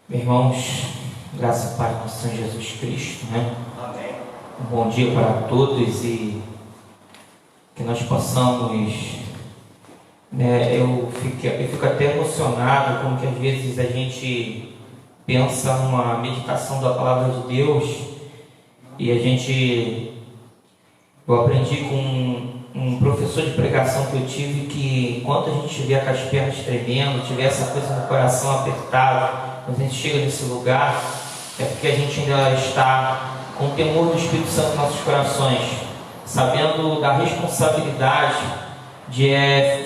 Meus irmãos, graças ao Pai nosso Senhor Jesus Cristo, né? Amém. Um bom dia para todos e que nós possamos, né? Eu fico até emocionado como que às vezes a gente pensa numa meditação da palavra de Deus e eu aprendi com um professor de pregação que eu tive que enquanto a gente estiver com as pernas tremendo, tiver essa coisa no coração apertado, quando a gente chega nesse lugar, é porque a gente ainda está com o temor do Espírito Santo nos nossos corações, sabendo da responsabilidade de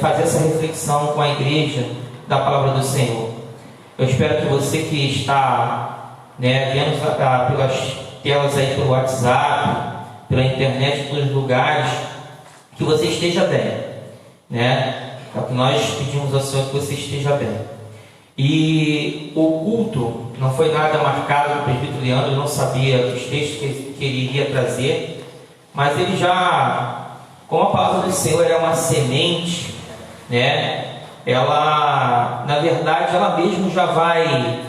fazer essa reflexão com a igreja da palavra do Senhor. Eu espero que você que está, vendo pelas telas aí pelo WhatsApp, pela internet, em todos os lugares, que você esteja bem, né? É o que nós pedimos ao Senhor, que você esteja bem. E o culto não foi nada marcado do presbítero Leandro, eu não sabia os textos que ele iria trazer, mas ele já, como a palavra do Senhor é uma semente, né? Ela, na verdade, ela mesmo já vai,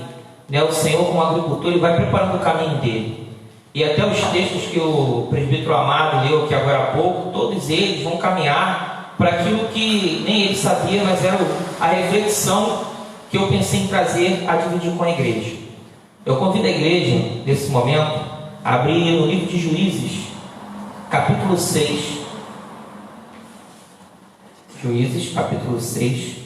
o Senhor como agricultor, ele vai preparando o caminho dele. E até os textos que o presbítero Amado leu aqui agora há pouco, todos eles vão caminhar para aquilo que nem ele sabia, mas era a reflexão que eu pensei em trazer a dividir com a igreja. Eu convido a igreja, nesse momento, a abrir no livro de Juízes, capítulo 6. Juízes, capítulo 6.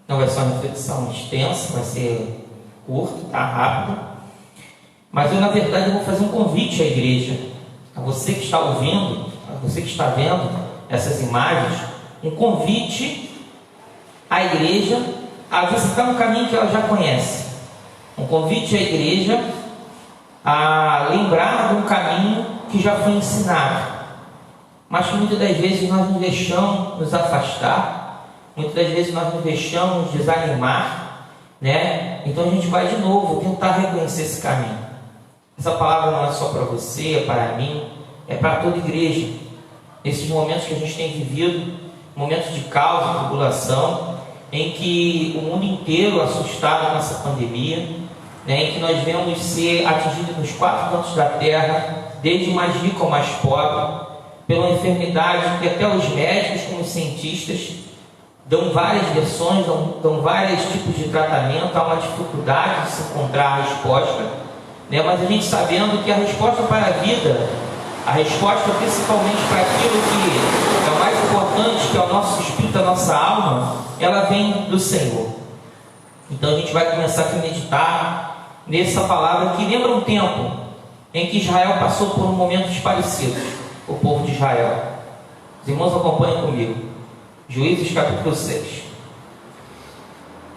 Não vai ser uma reflexão extensa, vai ser curto, tá rápido. Mas eu, na verdade, vou fazer um convite à igreja, a você que está ouvindo, a você que está vendo essas imagens, um convite à igreja a visitar um caminho que ela já conhece. Um convite à igreja a lembrar de um caminho que já foi ensinado, mas que muitas das vezes nós nos deixamos nos afastar. Muitas das vezes nós nos deixamos desanimar, né? Então a gente vai de novo tentar reconhecer esse caminho. Essa palavra não é só para você, é para mim, é para toda a igreja. Nesses momentos que a gente tem vivido, momentos de caos e tribulação, em que o mundo inteiro assustado com essa pandemia, né? Em que nós vemos ser atingidos nos 4 cantos da terra, desde o mais rico ao mais pobre, pela enfermidade que até os médicos como os cientistas dão várias versões, dão vários tipos de tratamento, há uma dificuldade de se encontrar a resposta, né? Mas a gente sabendo que a resposta para a vida, a resposta principalmente para aquilo que é o mais importante, que é o nosso espírito, a nossa alma, ela vem do Senhor. Então a gente vai começar aqui a meditar nessa palavra que lembra um tempo em que Israel passou por momentos parecidos, o povo de Israel. Os irmãos acompanhem comigo. Juízes capítulo 6.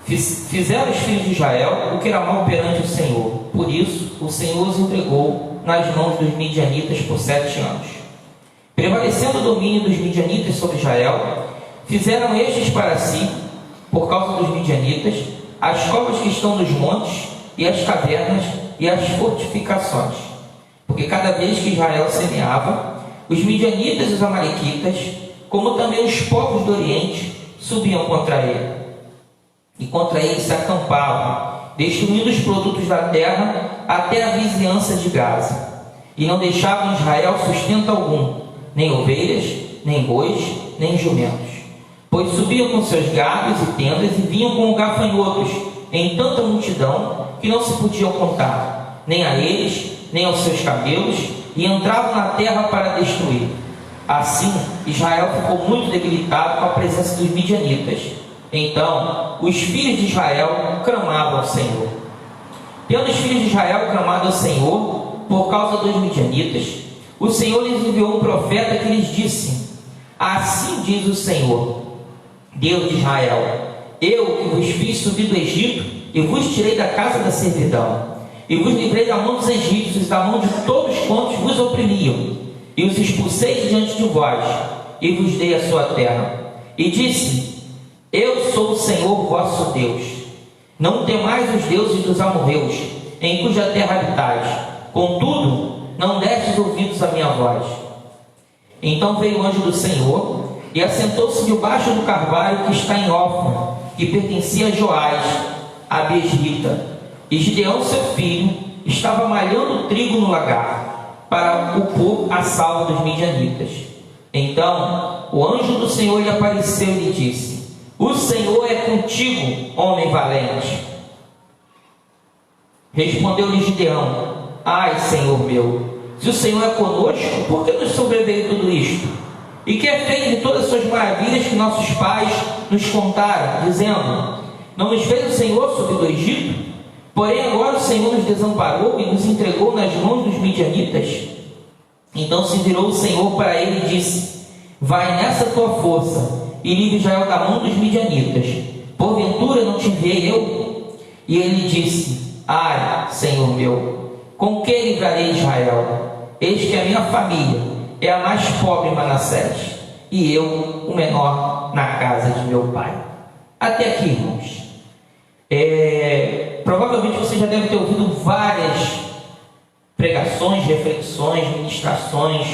Fizeram os filhos de Israel o que era mal perante o Senhor. Por isso, o Senhor os entregou nas mãos dos midianitas por 7 anos. Prevalecendo o domínio dos midianitas sobre Israel, fizeram estes para si, por causa dos midianitas, as covas que estão nos montes, e as cavernas, e as fortificações. Porque cada vez que Israel semeava, os midianitas e os amalequitas, como também os povos do Oriente, subiam contra ele. E contra ele se acampavam, destruindo os produtos da terra até a vizinhança de Gaza. E não deixavam em Israel sustento algum, nem ovelhas, nem bois, nem jumentos. Pois subiam com seus gados e tendas e vinham com gafanhotos em tanta multidão que não se podiam contar, nem a eles, nem aos seus camelos, e entravam na terra para destruir. Assim, Israel ficou muito debilitado com a presença dos midianitas. Então, os filhos de Israel clamavam ao Senhor. Tendo os filhos de Israel clamado ao Senhor por causa dos midianitas, o Senhor lhes enviou um profeta que lhes disse: assim diz o Senhor, Deus de Israel: eu que vos fiz subir do Egito e vos tirei da casa da servidão, e vos livrei da mão dos egípcios e da mão de todos quantos vos oprimiam, e os expulsei diante de vós, e vos dei a sua terra. E disse: eu sou o Senhor vosso Deus. Não temais os deuses dos amorreus, em cuja terra habitais. Contudo, não destes ouvidos à minha voz. Então veio o anjo do Senhor, e assentou-se debaixo do carvalho que está em Ofra, que pertencia a Joás, a Besrita. E Gideão, seu filho, estava malhando trigo no lagar, para o pôr a salvo dos midianitas. Então o anjo do Senhor lhe apareceu e lhe disse: o Senhor é contigo, homem valente. Respondeu-lhe Gideão: ai, Senhor meu, se o Senhor é conosco, por que nos sobreveio tudo isto? E que é feito de todas as suas maravilhas que nossos pais nos contaram, dizendo: não nos fez o Senhor subir do Egito? Porém agora o Senhor nos desamparou e nos entregou nas mãos dos midianitas. Então se virou o Senhor para ele e disse: vai nessa tua força e livre Israel da mão dos midianitas. Porventura não te enviei eu? E ele disse: ai, Senhor meu, com que livrarei Israel? Eis que a minha família é a mais pobre em Manassés, e eu o menor na casa de meu pai. Até aqui, irmãos. Provavelmente você já deve ter ouvido várias pregações, reflexões, ministrações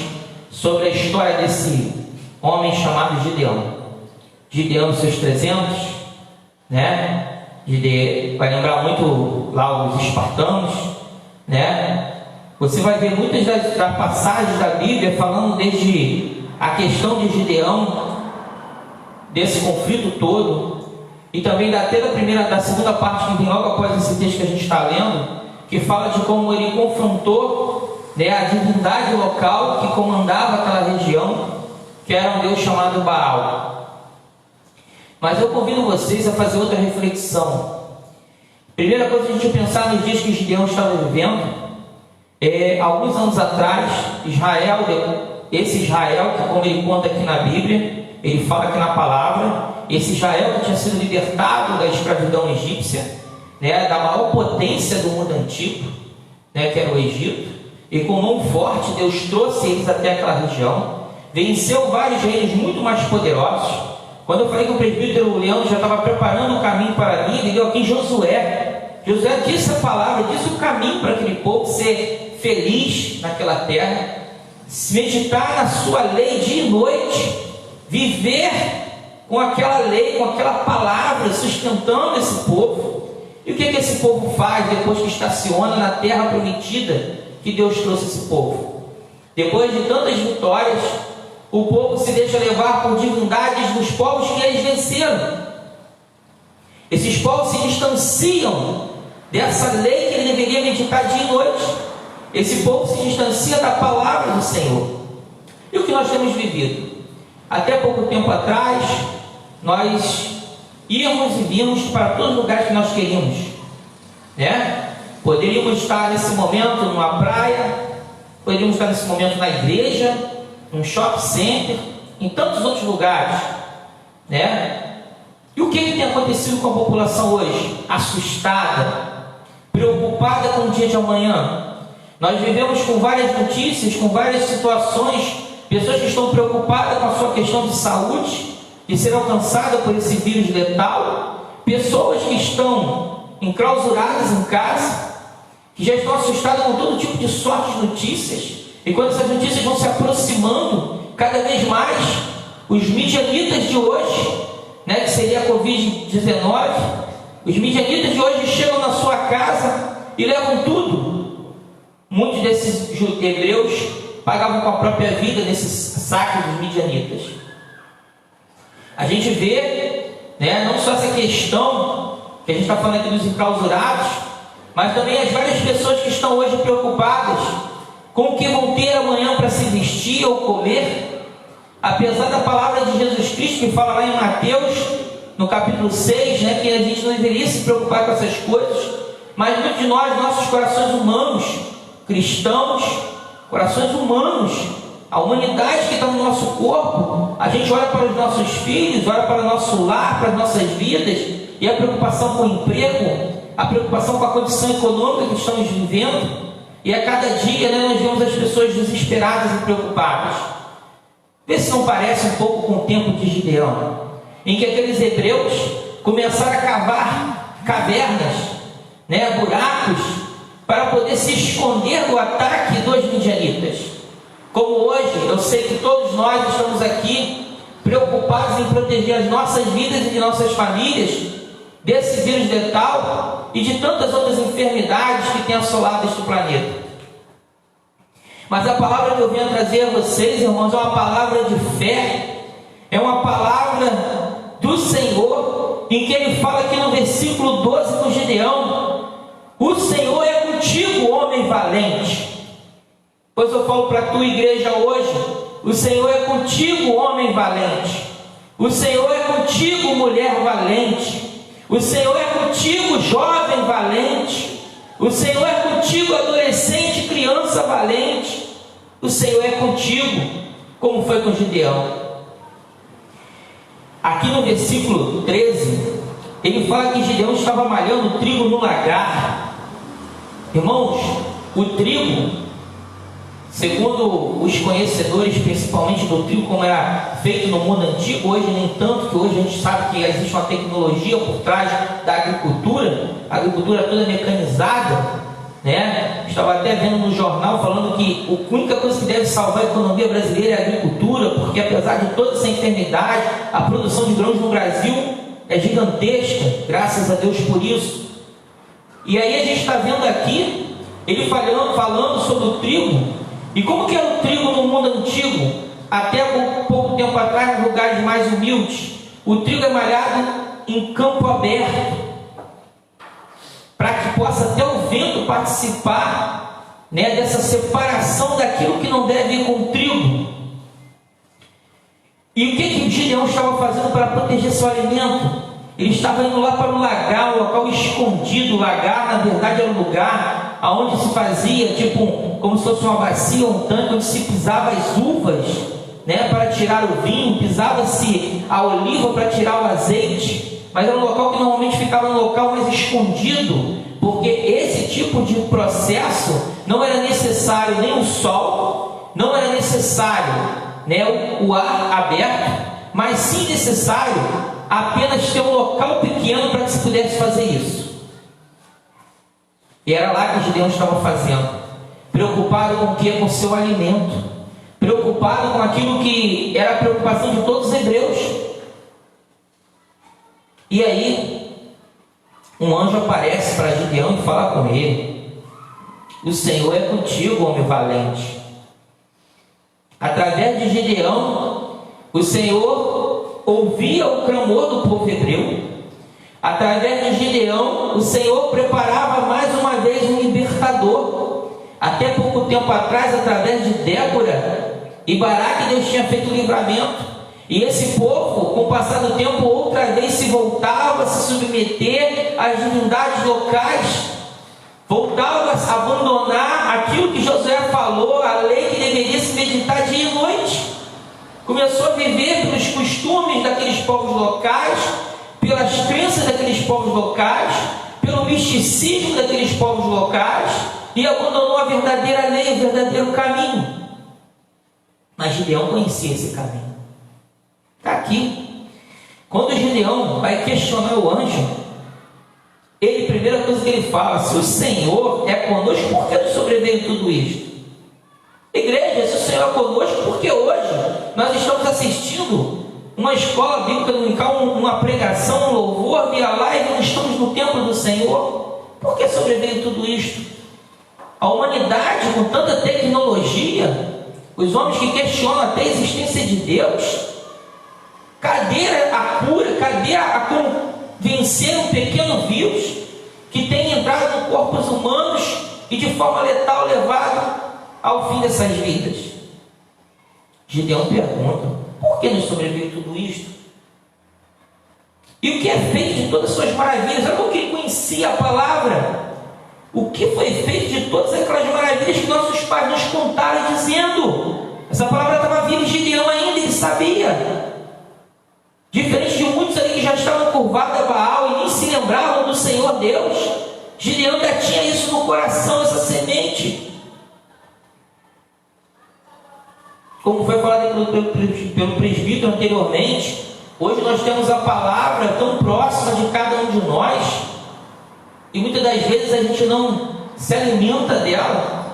sobre a história desse homem chamado Gideão. Gideão, seus 300, né? Vai lembrar muito lá os espartanos, né? Você vai ver muitas das passagens da Bíblia falando desde a questão de Gideão, desse conflito todo, e também da segunda parte que vem logo após esse texto que a gente está lendo, que fala de como ele confrontou, né, a divindade local que comandava aquela região, que era um Deus chamado Baal. Mas eu convido vocês a fazer outra reflexão. Primeira coisa, a gente pensar nos dias que Gideão estava vivendo. Alguns anos atrás, esse Israel, que como ele conta aqui na Bíblia, ele fala aqui na palavra, esse Israel que tinha sido libertado da escravidão egípcia, né, da maior potência do mundo antigo, né, que era o Egito, e com mão forte Deus trouxe eles até aquela região, venceu vários reinos muito mais poderosos. Quando eu falei que o presbítero Leandro já estava preparando o caminho para mim, ele deu aqui em Josué. Josué disse a palavra, disse o caminho para aquele povo ser feliz naquela terra, meditar na sua lei dia e noite, viver com aquela lei, com aquela palavra, sustentando esse povo. E o que esse povo faz depois que estaciona na terra prometida que Deus trouxe esse povo? Depois de tantas vitórias, o povo se deixa levar por divindades dos povos que eles venceram. Esses povos se distanciam dessa lei que ele deveria meditar dia e noite. Esse povo se distancia da palavra do Senhor. E o que nós temos vivido? Até pouco tempo atrás, nós íamos e vimos para todos os lugares que nós queríamos, né? Poderíamos estar nesse momento numa praia, poderíamos estar nesse momento na igreja, num shopping center, em tantos outros lugares, né? E o que tem acontecido com a população hoje? Assustada, preocupada com o dia de amanhã. Nós vivemos com várias notícias, com várias situações, pessoas que estão preocupadas com a sua questão de saúde, de ser alcançada por esse vírus letal, pessoas que estão enclausuradas em casa, que já estão assustadas com todo tipo de sorte de notícias, e quando essas notícias vão se aproximando cada vez mais, os midianitas de hoje, né, que seria a Covid-19, os midianitas de hoje chegam na sua casa e levam tudo. Muitos desses hebreus pagavam com a própria vida nesses saques dos midianitas. A gente vê, né, não só essa questão que a gente está falando aqui dos enclausurados, mas também as várias pessoas que estão hoje preocupadas com o que vão ter amanhã para se vestir ou comer. Apesar da palavra de Jesus Cristo, que fala lá em Mateus, no capítulo 6, né, que a gente não deveria se preocupar com essas coisas, mas muitos de nós, nossos corações humanos, cristãos, corações humanos, a humanidade que está no nosso corpo, a gente olha para os nossos filhos, olha para o nosso lar, para as nossas vidas, e a preocupação com o emprego, a preocupação com a condição econômica que estamos vivendo, e a cada dia, né, nós vemos as pessoas desesperadas e preocupadas. Vê se não parece um pouco com o tempo de Gideão, em que aqueles hebreus começaram a cavar cavernas, né, buracos, para poder se esconder do ataque dos midianitas. Como hoje, eu sei que todos nós estamos aqui preocupados em proteger as nossas vidas e de nossas famílias desse vírus letal e de tantas outras enfermidades que têm assolado este planeta. Mas a palavra que eu venho trazer a vocês, irmãos, é uma palavra de fé, é uma palavra do Senhor, em que Ele fala aqui no versículo 12 com Gideão: o Senhor é contigo, homem valente. Pois eu falo para a tua igreja hoje: o Senhor é contigo, homem valente. O Senhor é contigo, mulher valente. O Senhor é contigo, jovem valente. O Senhor é contigo, adolescente, criança valente. O Senhor é contigo, como foi com Gideão. Aqui no versículo 13, ele fala que Gideão estava malhando trigo no lagar. Irmãos, o trigo, segundo os conhecedores, principalmente do trigo, como era feito no mundo antigo, hoje nem tanto, que hoje a gente sabe que existe uma tecnologia por trás da agricultura, a agricultura toda mecanizada, né? Estava até vendo no jornal falando que a única coisa que deve salvar a economia brasileira é a agricultura, porque apesar de toda essa enfermidade, a produção de grãos no Brasil é gigantesca, graças a Deus por isso. E aí a gente está vendo aqui, ele falando sobre o trigo. E como que era o trigo no mundo antigo? Até pouco tempo atrás, nos lugares mais humildes, o trigo é malhado em campo aberto, para que possa até o vento participar, né, dessa separação daquilo que não deve ir com o trigo. E o que o Gideão estava fazendo para proteger seu alimento? Ele estava indo lá para um lagar, um local escondido. O lagar, na verdade, era um lugar onde se fazia, tipo, como se fosse uma bacia, um tanque, onde se pisava as uvas, né, para tirar o vinho, pisava-se a oliva para tirar o azeite. Mas era um local que normalmente ficava no local mais escondido, porque esse tipo de processo não era necessário nem o sol, não era necessário, né, o ar aberto, mas sim necessário apenas ter um local pequeno para que se pudesse fazer isso. E era lá que Gideão estava fazendo, preocupado com o que? Com o seu alimento, preocupado com aquilo que era a preocupação de todos os hebreus. E aí, um anjo aparece para Gideão e fala com ele: o Senhor é contigo, homem valente. Através de Gideão, o Senhor ouvia o clamor do povo hebreu. Através de Gideão, o Senhor preparava mais uma vez um libertador. Até pouco tempo atrás, através de Débora e Baraque, Deus tinha feito o livramento. E esse povo, com o passar do tempo, outra vez se voltava a se submeter às divindades locais, voltava a abandonar aquilo que Josué falou, a lei que deveria se meditar dia e noite. Começou a viver pelos costumes daqueles povos locais, pelas crenças daqueles povos locais, pelo misticismo daqueles povos locais, e abandonou a verdadeira lei, o verdadeiro caminho. Mas Gideão conhecia esse caminho. Está aqui. Quando Gideão vai questionar o anjo, ele, a primeira coisa que ele fala: se o Senhor é conosco, por que nos sobreveio tudo isto? Igreja, se o Senhor é conosco, porque hoje nós estamos assistindo uma escola bíblica dominical, uma pregação, um louvor via live, nós estamos no templo do Senhor. Por que sobreveio tudo isto? A humanidade, com tanta tecnologia, os homens que questionam até a existência de Deus, cadê a cura, cadê a convencer um pequeno vírus que tem entrado em corpos humanos e de forma letal levado ao fim dessas vidas? Gideão pergunta: por que nos sobreveio tudo isto? E o que é feito de todas as suas maravilhas? Era porque ele conhecia a palavra. O que foi feito de todas aquelas maravilhas que nossos pais nos contaram, dizendo? Essa palavra estava viva em Gideão ainda, ele sabia. Diferente de muitos ali que já estavam curvados a Baal e nem se lembravam do Senhor Deus, Gideão ainda tinha isso no coração, essa semente. Como foi falado pelo presbítero anteriormente, hoje nós temos a palavra tão próxima de cada um de nós, e muitas das vezes a gente não se alimenta dela,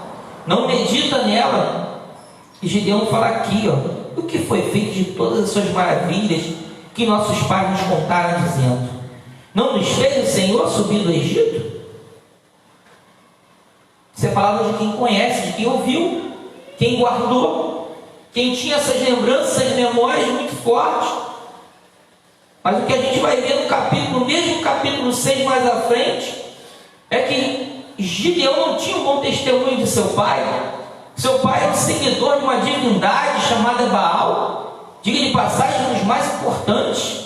não medita nela. E Gideão fala aqui, o que foi feito de todas as suas maravilhas que nossos pais nos contaram, dizendo: não nos fez o Senhor subir do Egito? Isso é palavra de quem conhece, de quem ouviu, quem guardou, quem tinha essas lembranças, memórias muito fortes. Mas o que a gente vai ver no capítulo, no mesmo capítulo 6 mais à frente, é que Gideão não tinha um bom testemunho de seu pai. Seu pai era um seguidor de uma divindade chamada Baal, diga de passagem, um dos mais importantes.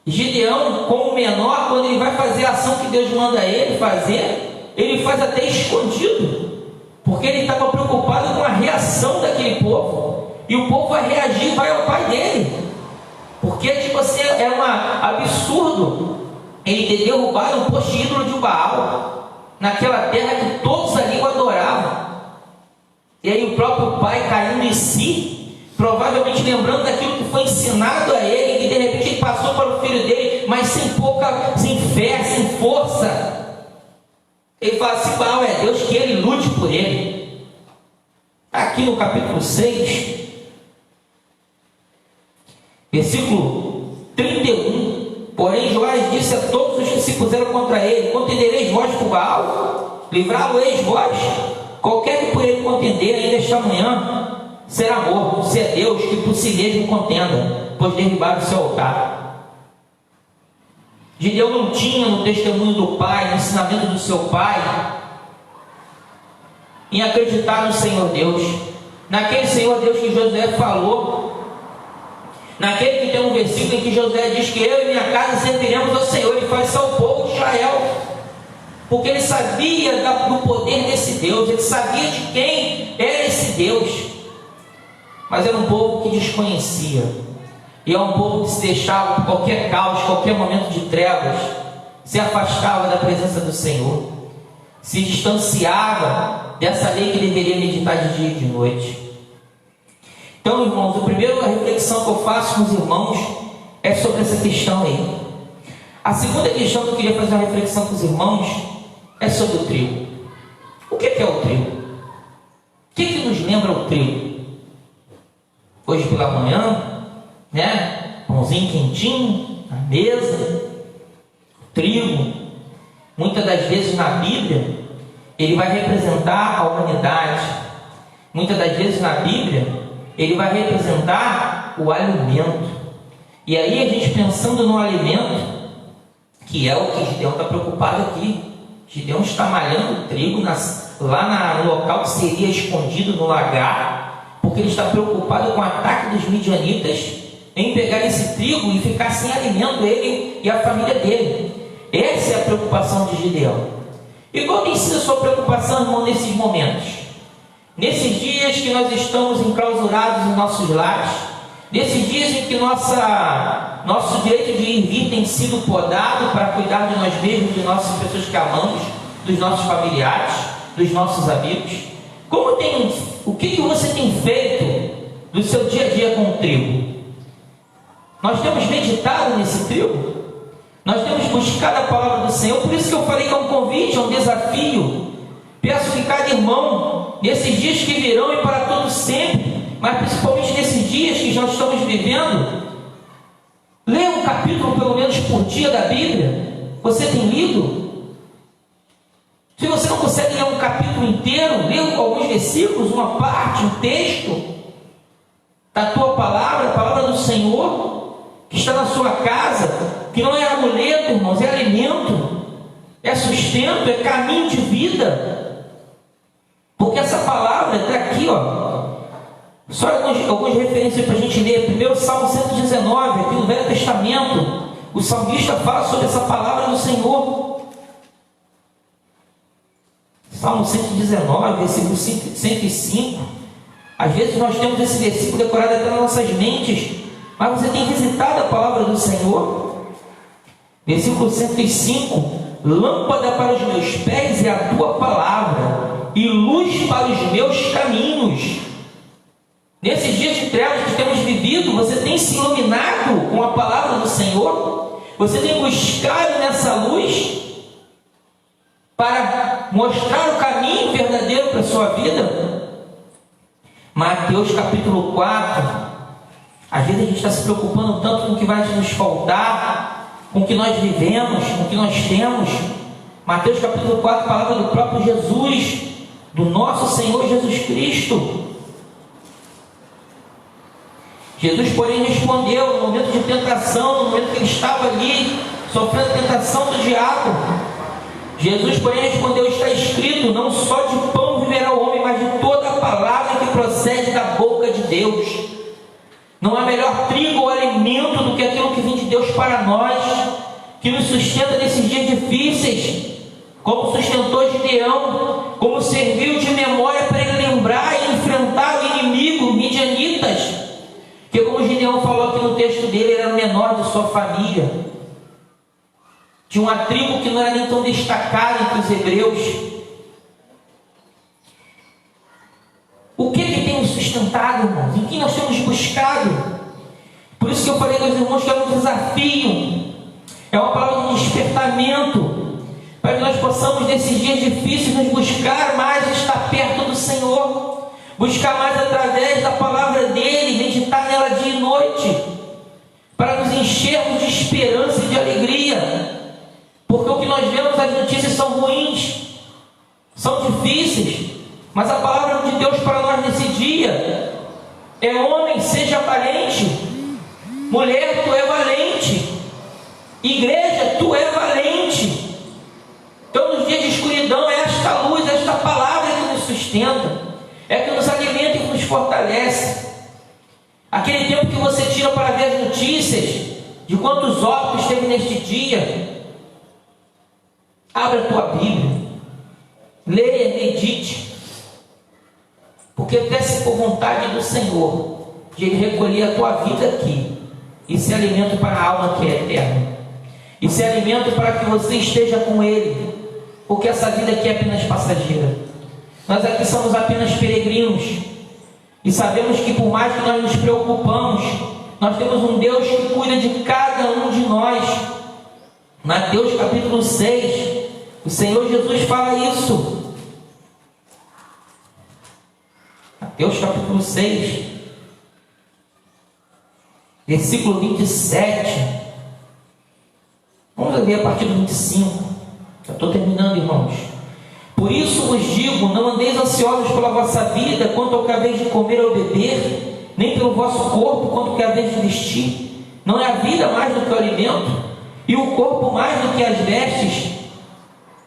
Gideão, como menor, quando ele vai fazer a ação que Deus manda ele fazer, ele faz até escondido, porque ele estava preocupado com a reação daquele povo, e o povo vai reagir, vai ao pai dele, porque tipo assim, é um absurdo ele ter derrubado um poste ídolo de Baal, naquela terra que todos ali o adoravam. E aí o próprio pai caindo em si, provavelmente lembrando daquilo que foi ensinado a ele, e de repente ele passou para o filho dele, mas sem fé, sem força. Ele fala assim: Baal é Deus, que ele lute por ele. Aqui no capítulo 6, versículo 31, porém Joás disse a todos os que se puseram contra ele: contendereis vós por Baal? Livrá-lo-eis vós? Qualquer que por ele contender, ainda esta manhã será morto, se é Deus que por si mesmo contenda, pois derribaram o seu altar. Gideão não tinha no testemunho do pai, no ensinamento do seu pai, em acreditar no Senhor Deus, naquele Senhor Deus que Josué falou, naquele que tem um versículo em que Josué diz que eu e minha casa serviremos ao Senhor. Ele faz isso ao povo de Israel, porque ele sabia do poder desse Deus, ele sabia de quem era esse Deus, mas era um povo que desconhecia, e é um povo que se deixava por qualquer caos, qualquer momento de trevas, se afastava da presença do Senhor, se distanciava dessa lei que deveria meditar de dia e de noite. Então, irmãos, a primeira reflexão que eu faço com os irmãos é sobre essa questão aí. A segunda questão que eu queria fazer uma reflexão com os irmãos é sobre o trigo. O que é o trigo? O que nos lembra o trigo? Hoje pela manhã, né? Pãozinho quentinho na mesa, trigo. Muitas das vezes na Bíblia ele vai representar a humanidade. Muitas das vezes na Bíblia ele vai representar o alimento. E aí a gente pensando no alimento, que é o que Gideão está preocupado aqui. Gideão está malhando trigo lá no local que seria escondido no lagar, porque ele está preocupado com o ataque dos midianitas em pegar esse trigo e ficar sem alimento, ele e a família dele. Essa é a preocupação de Gideão. E qual tem sido a sua preocupação, irmão, nesses momentos? Nesses dias que nós estamos enclausurados em nossos lares, nesses dias em que nosso direito de ir e vir tem sido podado para cuidar de nós mesmos, de nossas pessoas que amamos, dos nossos familiares, dos nossos amigos, o que você tem feito do seu dia a dia com o trigo? Nós temos meditado nesse trigo? Nós temos buscado a palavra do Senhor? Por isso que eu falei que é um convite, é um desafio. Peço que cada irmão, nesses dias que virão e para todos sempre, mas principalmente nesses dias que já estamos vivendo, leia um capítulo pelo menos por dia da Bíblia. Você tem lido? Se você não consegue ler um capítulo inteiro, lê alguns versículos, uma parte, um texto da tua palavra, a palavra do Senhor, que está na sua casa, que não é amuleto, irmãos, é alimento, é sustento, é caminho de vida. Porque essa palavra está aqui, só algumas referências para a gente ler. Primeiro, Salmo 119, aqui no Velho Testamento, o salmista fala sobre essa palavra do Senhor. Salmo 119, versículo 105. Às vezes nós temos esse versículo decorado até nas nossas mentes, mas você tem visitado a palavra do Senhor? Versículo 105: lâmpada para os meus pés é a tua palavra, e luz para os meus caminhos. Nesses dias de trevas que temos vivido, você tem se iluminado com a palavra do Senhor? Você tem buscado nessa luz para mostrar o caminho verdadeiro para a sua vida? Mateus capítulo 4, Às vezes a gente está se preocupando tanto com o que vai nos faltar, com o que nós vivemos, com o que nós temos. Mateus capítulo 4, palavra do próprio Jesus, do nosso Senhor Jesus Cristo. Jesus, porém, respondeu no momento de tentação, no momento que ele estava ali, sofrendo a tentação do diabo. Jesus, porém, respondeu: está escrito, não só de pão viverá o homem, mas de toda a palavra que procede da boca de Deus. Não há melhor trigo ou alimento do que aquilo que vem de Deus para nós, que nos sustenta nesses dias difíceis, como sustentou Gideão, como serviu de memória para ele lembrar e enfrentar o inimigo, midianitas, que, como Gideão falou aqui no texto dele, era o menor de sua família, de uma tribo que não era nem tão destacada entre os hebreus. O que tem nos sustentado, irmãos? Em que nós temos buscado? Por isso que eu falei com os irmãos que é um desafio, é uma palavra de despertamento, para que nós possamos, nesses dias difíceis, nos buscar mais estar perto do Senhor, buscar mais através da palavra dele, meditar nela dia e noite, para nos enchermos de esperança e de alegria, porque o que nós vemos, as notícias são ruins, são difíceis, mas a palavra de Deus para nós nesse dia é: homem, seja valente, mulher, tu é valente, igreja, tu é valente. Então, nos dias de escuridão, é esta luz, esta palavra que nos sustenta, é que nos alimenta e que nos fortalece. Aquele tempo que você tira para ver as notícias de quantos óbitos teve neste dia, abra a tua Bíblia, leia, medite, porque desce por vontade do Senhor de Ele recolher a tua vida aqui e ser alimento para a alma que é eterna, e ser alimento para que você esteja com Ele, porque essa vida aqui é apenas passageira. Nós aqui somos apenas peregrinos, e sabemos que, por mais que nós nos preocupamos, nós temos um Deus que cuida de cada um de nós. Mateus capítulo 6, o Senhor Jesus fala isso. Mateus capítulo 6, versículo 27. Vamos ver a partir do 25. Já estou terminando, irmãos. Por isso vos digo, não andeis ansiosos pela vossa vida, quanto ao que haveis de comer ou beber, nem pelo vosso corpo, quanto ao que haveis de vestir. Não é a vida mais do que o alimento, e o corpo mais do que as vestes?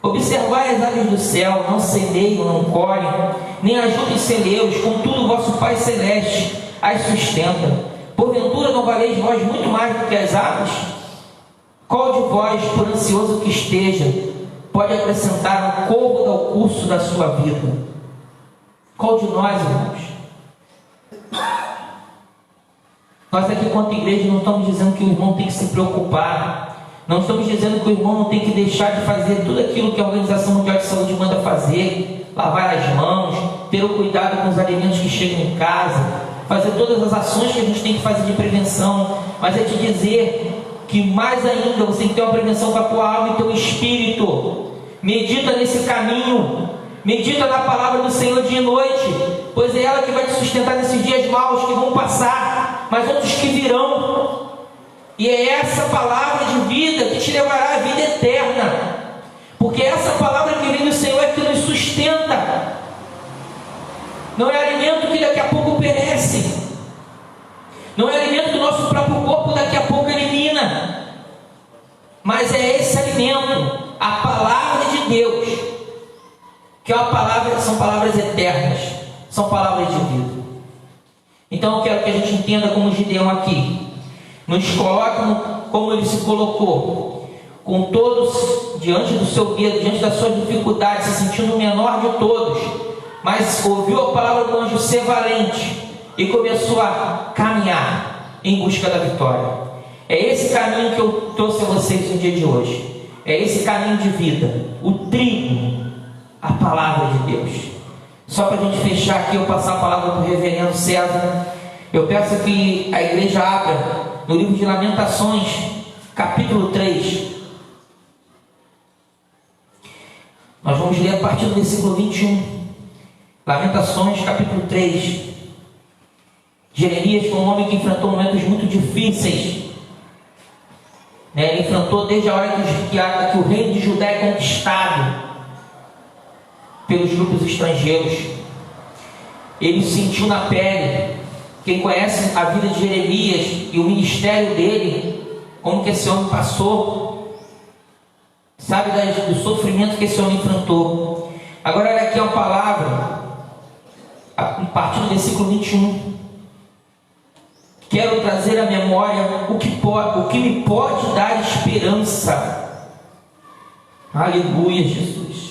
Observai as aves do céu, não semeiam, não colhem, nem ajudem celeiros, contudo o vosso Pai Celeste as sustenta. Porventura não valeis vós muito mais do que as aves? Qual de vós, por ansioso que esteja, pode acrescentar um côvado ao curso da sua vida? Qual de nós, irmãos? Nós aqui, quanto igreja, não estamos dizendo que o irmão tem que se preocupar, não estamos dizendo que o irmão não tem que deixar de fazer tudo aquilo que a Organização Mundial de Saúde manda fazer: lavar as mãos, ter o cuidado com os alimentos que chegam em casa, fazer todas as ações que a gente tem que fazer de prevenção, mas é te dizer que mais ainda você tem que ter uma prevenção para a tua alma e teu espírito. Medita nesse caminho, medita na palavra do Senhor dia e noite, pois é ela que vai te sustentar nesses dias maus que vão passar, mas outros que virão. E é essa palavra de vida que te levará à vida eterna, porque essa palavra que vem do Senhor é que nos sustenta. Não é alimento que daqui a pouco perece, não é alimento que o nosso próprio corpo daqui a pouco elimina, mas é esse alimento, a palavra de Deus, que é uma palavra, são palavras eternas, são palavras de vida. Então eu quero que a gente entenda como Gideão aqui nos coloca como ele se colocou, com todos diante do seu medo, diante das suas dificuldades, se sentindo o menor de todos, mas ouviu a palavra do anjo: ser valente, e começou a caminhar em busca da vitória. É esse caminho que eu trouxe a vocês no dia de hoje, é esse caminho de vida, o trigo, a palavra de Deus. Só para a gente fechar aqui, eu passar a palavra para o reverendo César, eu peço que a igreja abra no livro de Lamentações, capítulo 3. Nós vamos ler a partir do versículo 21. Lamentações, capítulo 3. Jeremias foi um homem que enfrentou momentos muito difíceis. Ele enfrentou desde a hora que o reino de Judá é conquistado pelos grupos estrangeiros. Ele sentiu na pele. Quem conhece a vida de Jeremias e o ministério dele, como que esse homem passou, sabe do sofrimento que esse homem enfrentou. Agora olha aqui uma palavra, a partir do versículo 21. Quero trazer à memória o que me pode dar esperança. Aleluia, Jesus.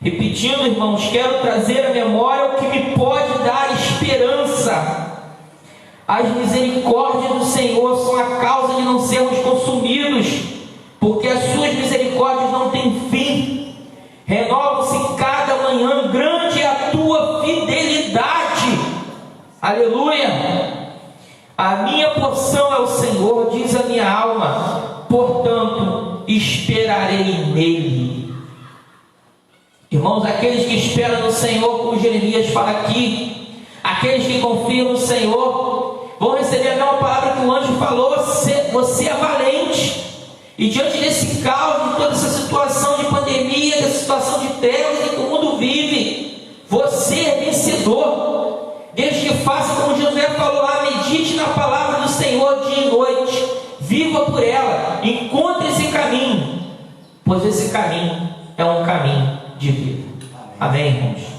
Repetindo, irmãos, quero trazer à memória o que me pode dar esperança. As misericórdias do Senhor são a causa de não sermos consumidos, porque as suas misericórdias não têm fim. Renovam-se cada manhã, grande é a tua fidelidade. Aleluia. A minha porção é o Senhor, diz a minha alma, portanto esperarei nele. Irmãos, aqueles que esperam no Senhor, como Jeremias fala aqui, aqueles que confiam no Senhor, vão receber a mesma palavra que o anjo falou: você é valente. E diante desse caos, de toda essa situação de pandemia, dessa situação de trevas que o mundo vive, você é vencedor. Desde que faça como Josué falou lá: medite na palavra do Senhor dia e noite, viva por ela, encontre esse caminho, pois esse caminho é um caminho de vida. Amém, irmãos?